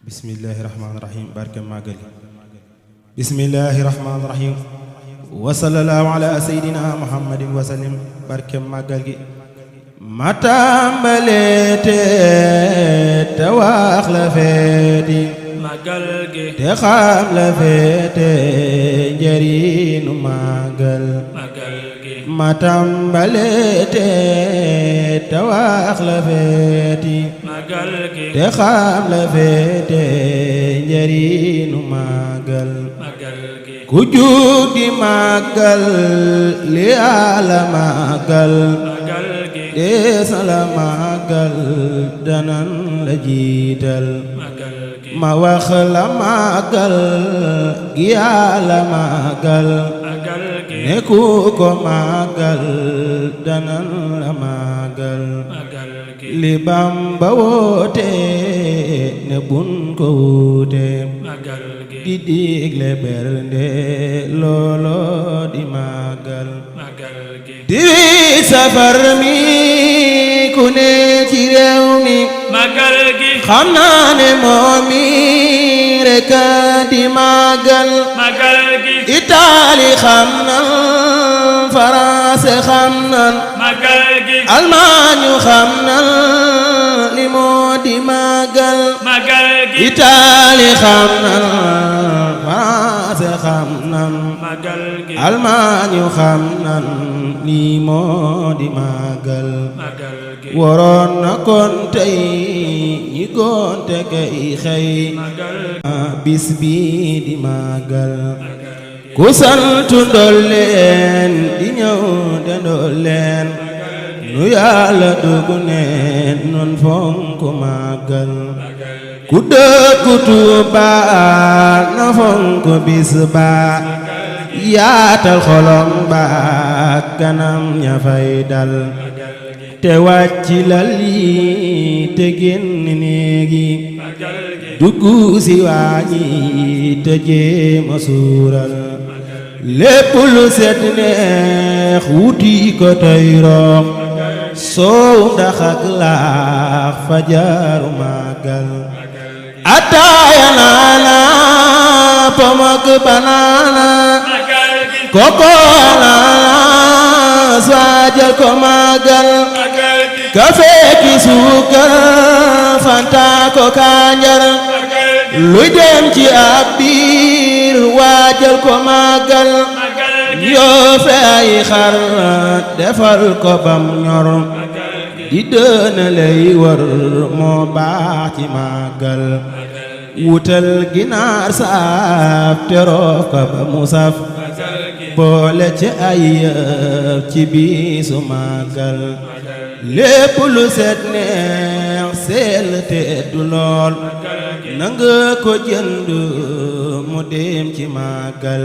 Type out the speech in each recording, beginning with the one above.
bismillahi rahmaani rahim barke màggal bismillahi rahmaani rahim wa sallallahu ala sayyidina muhammadin wa sallim barke màggal gi ma tàmbaleete te wax la feeti màggal gi te xam la feete njëriñu màggal gi ma tàmbaleete te wax la feeti màggal gi te xam la feete njëriñu màggal gi ku jug di màggal li Yàlla màggal gi dees na la màggal danan la jiital gi ma wax la màggal gi Yàlla màggal gi ne ku ko màggal danan la màggal gi li Bamba woote ne bun ko wuute gi di digle bernde loolo di màggal gi di safar mi ku ne ci réew mi màggal gi xam naa ne moom mi rek di màggal gi Itaali xam nan France xam nan màggal gi Almaañu xam nan li moo di màggal gi Itaali xam nan France xam nan gi Almaañu xam nan li moo di màggal gi waroon na kon tey ñi gonte kay xëy bis bi di màggal ku santu ndolleen di ñëw de ndolleen nu Yàlla dugg neen nun fonk màggal ku dëkku Tuuba na fonk bis ba yaatal xolom ba kanam ña fay dal te wàcci lal yi te génn néegi dugg si waañi te jéema suural lépp lu set neex wuti ko tey room soow ndax ak laax fajaru màggal ataaya naana pom ak banaana koko ananas waajal ko màggal kafe ki suukar fanta ko kanjar luy dem ci ab biir waajal ko màggal yoo fe ay xar defal ko bam ñor di dëna lay wër moo baax ci màggal wutal ginaar saaf te roof ko ba mu saf boole ci ay yëf ci biisu màggal lépp lu set neex sell te du lool nanga ko jënd mu dem ci màggal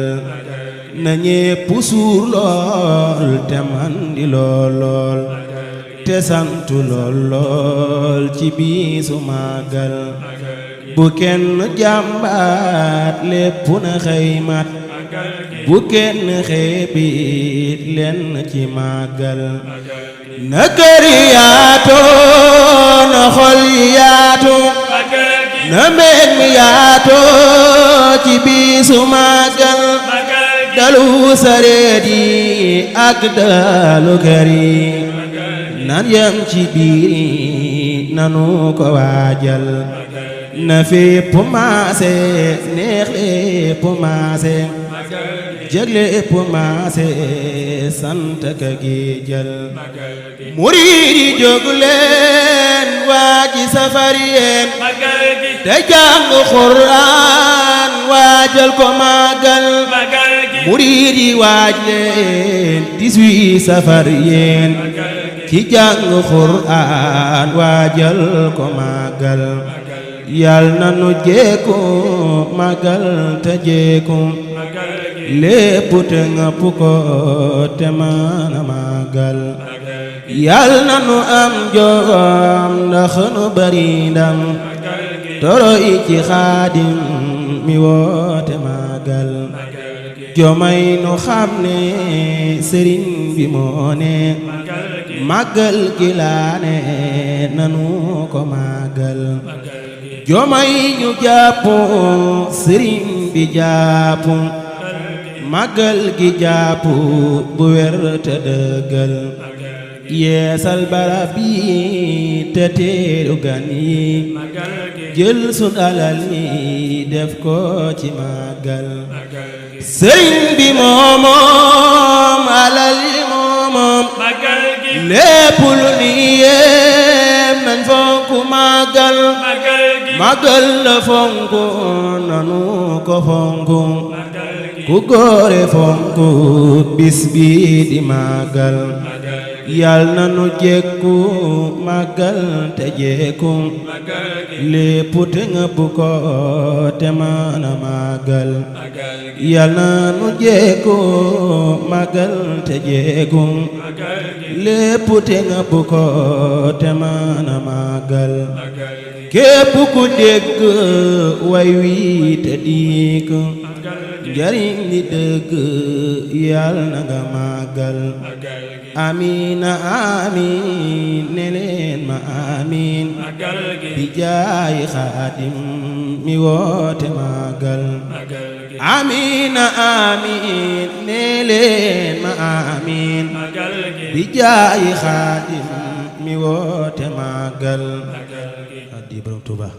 na ñépp suur lool te man di lool te santu lool ci biisu màggal bu kenn jàmbaat lépp na xëymat bu kenn xeebit lenn ci màggal na kër yaatu na xol yaatu na mbég mi yaatu ci biisu màggal dalu sareet yi ak dalu kër yi nan yam ci biir yi nanu ko waajal na fépp maase neex lépp maase jëg lépp maase sant ka gi jël murid yi jóg leen waaji safar yeen te jàng Qur'an waajal ko màggal murid yi waaj leen 18 safar yeen ci jàng Qur'an waajal ko màggal yal na nu jeeku màggal te jeeku lépp te ngëpp ko te mën a màggal yal na nu am jom ndax nu bari ndam toro yi ci Xaadim mi woote màggal jomay nu xam ne sëriñ bi moo ne màggal gi laa ne nanu ko màggal magal gi jomay ñu jàpp sëriñ bi jàpp màggal gi jàpp bu wér te dëggal yeesal barab bi te teeru gan yi magal gi jël sun alal yi def ko ci màggal magal gi sëriñ bi moomoom alal yi moomoom magal gi lépp lu ni yéem nañ fonk màggal magal gi màggal la fonk nanu ko fonk magal gi ku góore fonk bis bi di màggal magal yal na nu jekku màggal te jekku magal gi lépp te ngëpp ko te mën a màggal magal gi yal na nu jekku màggal te jekku magal gi lépp te ngëpp ko te mën a màggal magal gi képp ku dégg way wi te diik magal gi njariñ li dëgg yal na nga màggal magal gi amiin amiin ne leen ma amiin magal gi bi jaay xaadim mi woote màggal magal gi amiin amiin ne leen ma amiin magal gi bi jaay xaadim mi woote màggal magal gi addi borom Tuuba